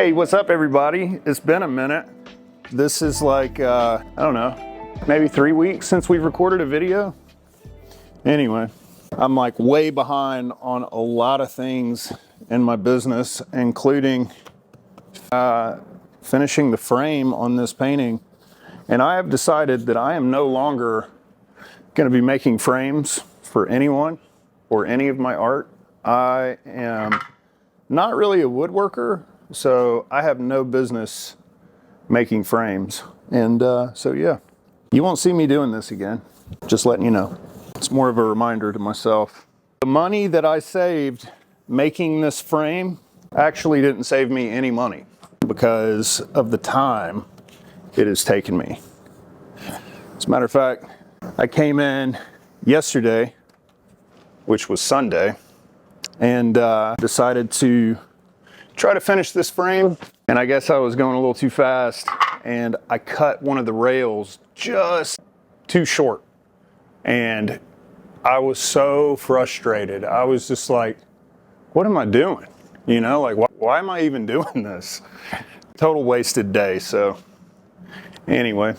Hey, what's up everybody? It's been a minute. This is like, I don't know, maybe 3 weeks since we've recorded a video. Anyway, I'm like way behind on a lot of things in my business, including finishing the frame on this painting. And I have decided that I am no longer going to be making frames for anyone or any of my art. I am not really a woodworker, so I have no business making frames. And so yeah, you won't see me doing this again. Just letting you know. It's more of a reminder to myself. The money that I saved making this frame actually didn't save me any money because of the time it has taken me. As a matter of fact, I came in yesterday, which was Sunday, and decided to try to finish this frame. And I guess I was going a little too fast and I cut one of the rails just too short. And I was so frustrated. I was just like, what am I doing? You know, like, why am I even doing this? Total wasted day. So anyway,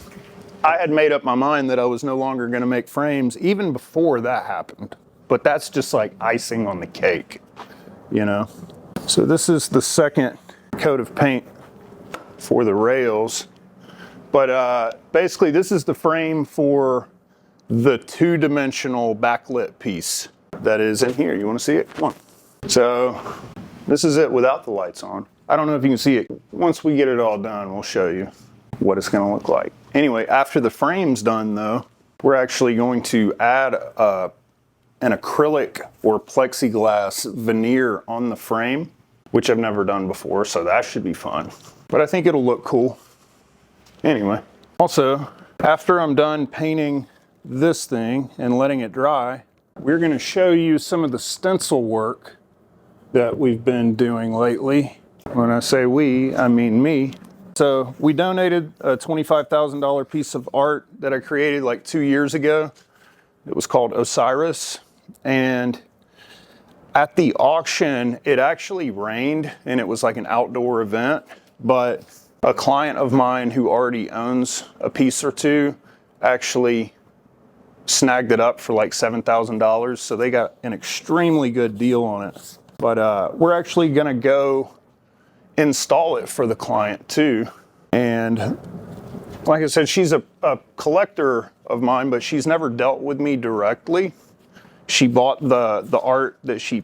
I had made up my mind that I was no longer going to make frames even before that happened. But that's just like icing on the cake, you know? So this is the second coat of paint for the rails. But basically this is the frame for the two-dimensional backlit piece that is in here. You want to see it? Come on. So this is it without the lights on. I don't know if you can see it. Once we get it all done, we'll show you what it's going to look like. Anyway, after the frame's done though, we're actually going to add an acrylic or plexiglass veneer on the frame, which I've never done before, so that should be fun. But I think it'll look cool. Anyway, also, after I'm done painting this thing and letting it dry, we're going to show you some of the stencil work that we've been doing lately. When I say we, I mean me. So we donated a $25,000 piece of art that I created like 2 years ago. It was called Osiris. And at the auction, it actually rained and it was like an outdoor event. But a client of mine who already owns a piece or two actually snagged it up for like $7,000. So they got an extremely good deal on it. But we're actually going to go install it for the client too. And like I said, she's a collector of mine, but she's never dealt with me directly. She bought the art that she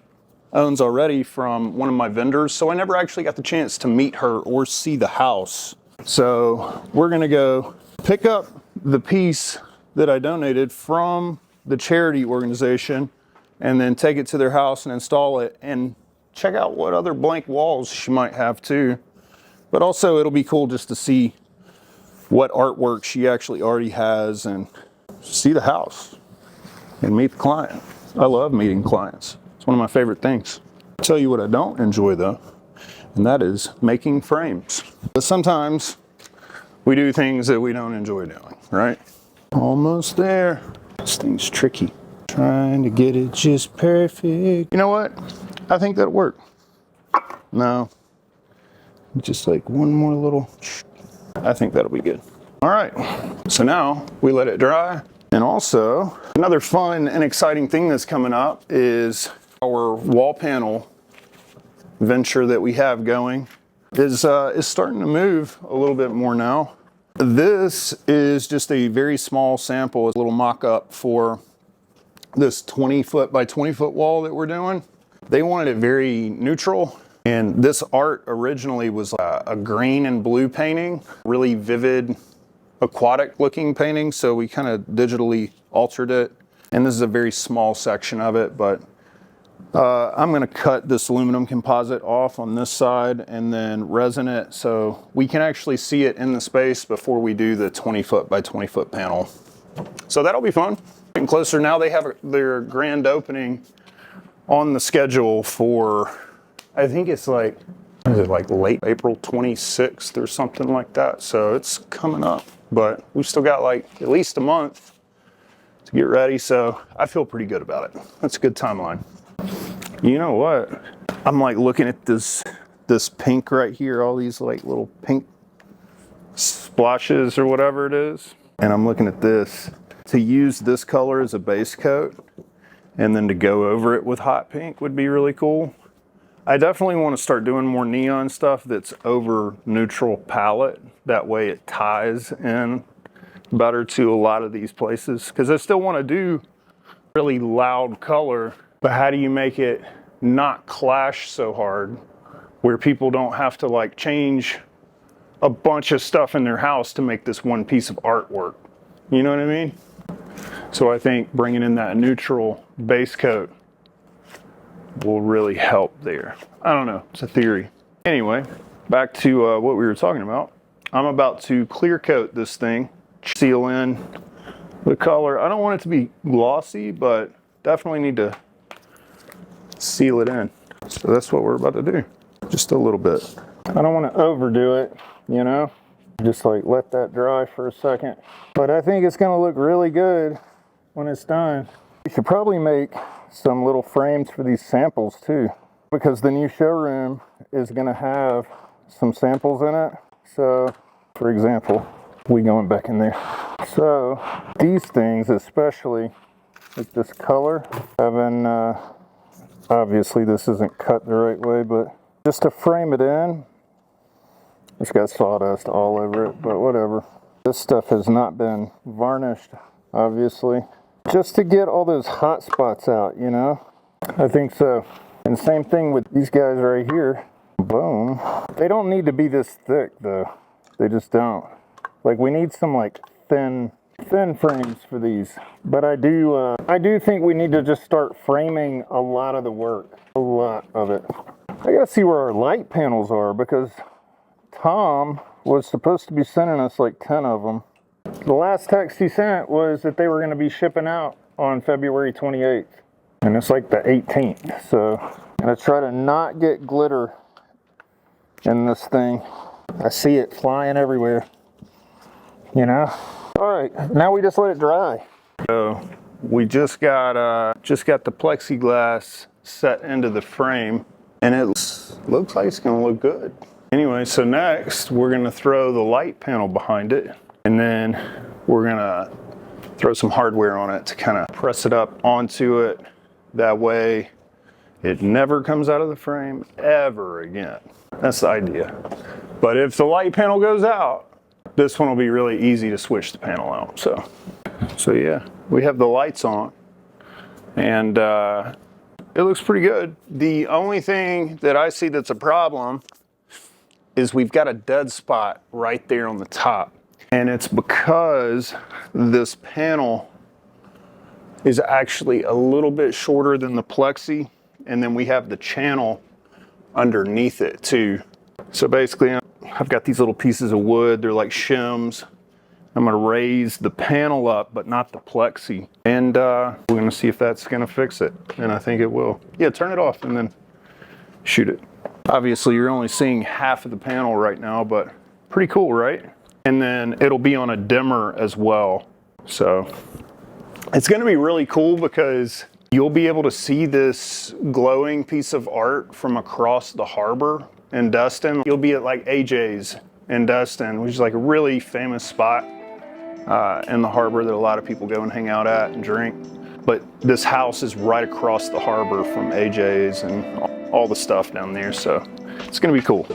owns already from one of my vendors, so I never actually got the chance to meet her or see the house. So we're gonna go pick up the piece that I donated from the charity organization and then take it to their house and install it and check out what other blank walls she might have too. But also it'll be cool just to see what artwork she actually already has and see the house and meet the client. I love meeting clients. It's one of my favorite things. I'll tell you what I don't enjoy though, and that is making frames. But sometimes we do things that we don't enjoy doing, right? Almost there. This thing's tricky. Trying to get it just perfect. You know what? I think that'll work. No. Just like one more little, I think that'll be good. All right, so now we let it dry. And also, another fun and exciting thing that's coming up is our wall panel venture that we have going is starting to move a little bit more now. This is just a very small sample, a little mock-up for this 20-foot by 20-foot wall that we're doing. They wanted it very neutral. And this art originally was a green and blue painting, really vivid, aquatic looking painting. So we kind of digitally altered it. And this is a very small section of it, but I'm gonna cut this aluminum composite off on this side and then resin it so we can actually see it in the space before we do the 20-foot by 20-foot panel. So that'll be fun. Getting closer now. They have their grand opening on the schedule for, I think it's like, is it like late April 26th or something like that? So it's coming up, but we've still got like at least a month to get ready. So I feel pretty good about it. That's a good timeline. You know what? I'm like looking at this this pink right here, all these like little pink splashes or whatever it is. And I'm looking at this, to use this color as a base coat and then to go over it with hot pink would be really cool. I definitely want to start doing more neon stuff that's over neutral palette. That way it ties in better to a lot of these places. Because I still want to do really loud color, but how do you make it not clash so hard where people don't have to like change a bunch of stuff in their house to make this one piece of artwork? You know what I mean? So I think bringing in that neutral base coat will really help there. I don't know, it's a theory. Anyway, back to what we were talking about. I'm about to clear coat this thing, seal in the color. I don't want it to be glossy, but definitely need to seal it in. So that's what we're about to do, just a little bit. I don't want to overdo it, you know? Just like let that dry for a second. But I think it's gonna look really good when it's done. We should probably make some little frames for these samples too, because the new showroom is gonna have some samples in it. So, for example, we going back in there. So, these things, especially with this color, having, obviously this isn't cut the right way, but just to frame it in, it's got sawdust all over it, but whatever. This stuff has not been varnished, obviously. Just to get all those hot spots out, you know? I think so. And same thing with these guys right here. Boom. They don't need to be this thick though. They just don't. Like we need some like thin frames for these. But I do think we need to just start framing a lot of the work. A lot of it. I gotta see where our light panels are because Tom was supposed to be sending us like 10 of them. The last text he sent was that they were going to be shipping out on February 28th. And it's like the 18th. So I'm going to try to not get glitter in this thing. I see it flying everywhere. You know? Alright, now we just let it dry. So we just got the plexiglass set into the frame. And it looks like it's going to look good. Anyway, so next we're going to throw the light panel behind it. And then we're gonna throw some hardware on it to kind of press it up onto it. That way it never comes out of the frame ever again. That's the idea. But if the light panel goes out, this one will be really easy to switch the panel out. So yeah, we have the lights on and it looks pretty good. The only thing that I see that's a problem is we've got a dead spot right there on the top. And it's because this panel is actually a little bit shorter than the plexi, and then we have the channel underneath it too. So basically I've got these little pieces of wood, they're like shims. I'm gonna raise the panel up, but not the plexi. And we're gonna see if that's gonna fix it. And I think it will. Yeah, turn it off and then shoot it. Obviously you're only seeing half of the panel right now, but pretty cool, right? And then it'll be on a dimmer as well. So it's gonna be really cool because you'll be able to see this glowing piece of art from across the harbor in Destin. You'll be at like AJ's in Destin, which is like a really famous spot in the harbor that a lot of people go and hang out at and drink. But this house is right across the harbor from AJ's and all the stuff down there. So it's gonna be cool.